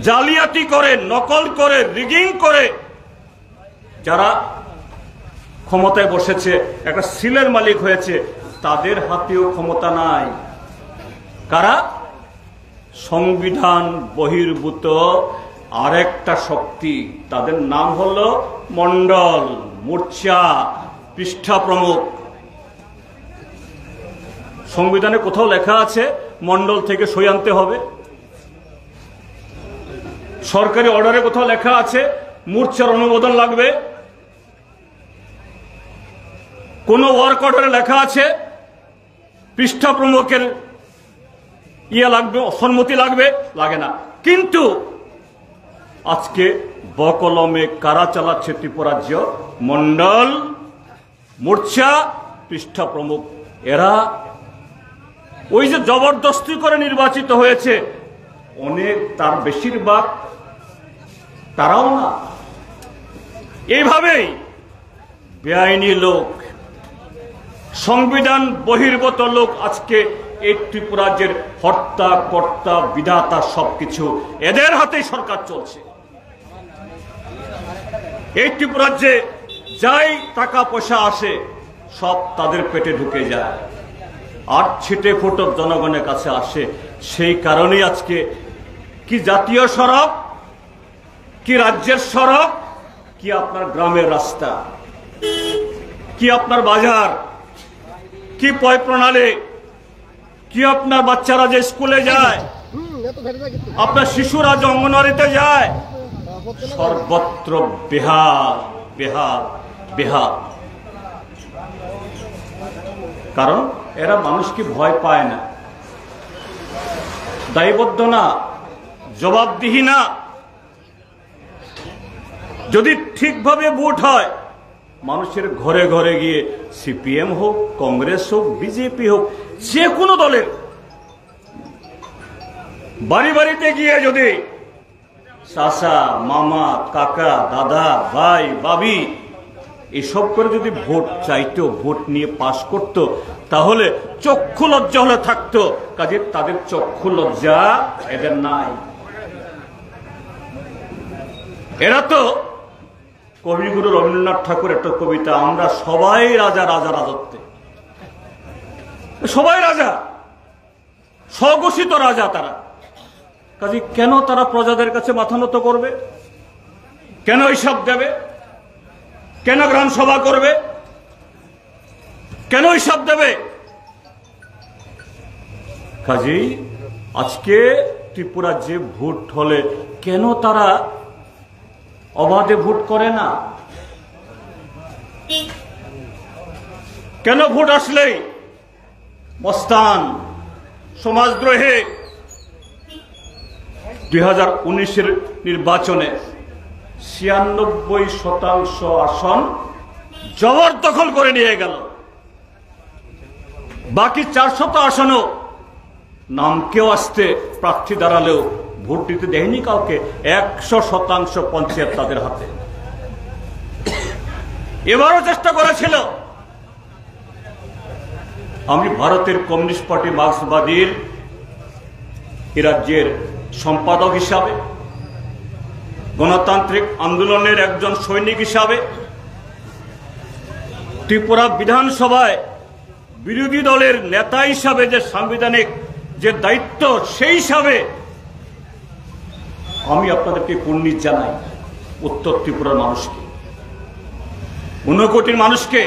জালিয়াতি করে, নকল করে, রিগিং করে যারা ক্ষমতায় বসেছে, একটা সিলের মালিক হয়েছে, তাদের হাতেও ক্ষমতা নাই। কারা? সংবিধান বহির্ভূত আরেকটা শক্তি, তাদের নাম হলো মন্ডল, মোর্চা, পৃষ্ঠা প্রমুখ। সংবিধানে কোথাও লেখা আছে মন্ডল থেকে সই আনতে হবে? সরকারি অর্ডারে কোথাও লেখা আছে মোর্চার অনুমোদন লাগবে? কোন ওয়ার্ক অর্ডারে লেখা আছে পৃষ্ঠা প্রমুখের লাগবে, সম্মতি লাগবে? লাগে না। কিন্তু আজকে বকলমে কারা চালাচ্ছে ত্রিপুরা রাজ্য? মন্ডল, মোর্চা, পৃষ্ঠা প্রমুখ। এরা ওই যে জবরদস্তি করে নির্বাচিত হয়েছে, অনেক তার বেশিরভাগ তারাও না। এইভাবেই বেআইনি লোক, সংবিধান বহির্ভূত লোক আজকে এই ত্রিপুরা রাজ্যের হর্তা কর্তা বিধাতা সবকিছু এদের হাতেই সরকার চলছে। এই ত্রিপুরা রাজ্যে যাই টাকা পয়সা আসে সব তাদের পেটে ঢুকে যায় আর ছিটে ফোটো জনগণের কাছে আসে। সেই কারণেই আজকে কি জাতীয় সড়ক, কি রাজ্যের সড়ক, কি আপনার গ্রামের রাস্তা, কি আপনার বাজার, কি পয় প্রণালী, কি আপনার বাচ্চারা যে স্কুলে যায়, আপনার শিশুরা যে অঙ্গনওয়াড়িতে যায়, সর্বত্র বেহাল বেহাল বেহাল। কারণ এরা মানুষকে ভয় পায় না, দায়বদ্ধ না, জবাবদিহি না। যদি ঠিকভাবে ভোট হয়, মানুষের ঘরে ঘরে গিয়ে সিপিএম হোক, কংগ্রেস হোক, বিজেপি হোক, যে কোনো দলের বাড়ি বাড়িতে গিয়ে যদি চাচা, মামা, কাকা, দাদা, ভাই, ভাবি এসব করে যদি ভোট চাইতো, ভোট নিয়ে পাশ করত, তাহলে চক্ষু লজ্জা হলে থাকতো। কাজে তাদের চক্ষু লজ্জা এদের নাই। এরা তো কবিগুরু রবীন্দ্রনাথ ঠাকুর একটা কবিতা, আমরা সবাই রাজা রাজা রাজত্বে, সবাই রাজা, স্বঘোষিত রাজা তারা। কাজে কেন তারা প্রজাদের কাছে মাথা নত করবে? কেন হিসাব দেবে? কেন গ্রাম সভা করবে? কেন হিসাব দেবে? কাজেই আজকে ত্রিপুরা যে ভোট হলে কেন তারা অবাধে ভোট করে না? কেন ভোট আসলেই মস্তান, সমাজদ্রোহী? 2019-এর নির্বাচনে 96% আসন জবরদখল করে নিয়ে গেল। বাকি 400 আসনও নামকেও আসতে প্রার্থী দাঁড়ালেও ভোট দিতে দেয়নি কাউকে। 100% পঞ্চায়েত তাদের হাতে। এবারও চেষ্টা করেছিল। আমি ভারতের কমিউনিস্ট পার্টি মার্ক্সবাদীর এ রাজ্যের সম্পাদক হিসাবে, গণতান্ত্রিক আন্দোলনের একজন সৈনিক হিসাবে, ত্রিপুরা বিধানসভায় বিরোধী দলের নেতা হিসাবে যে সাংবিধানিক যে দায়িত্ব, সেই হিসাবে আমি আপনাদেরকে কুর্নিশ জানাই উত্তর ত্রিপুরার মানুষকে, 19 কোটির মানুষকে।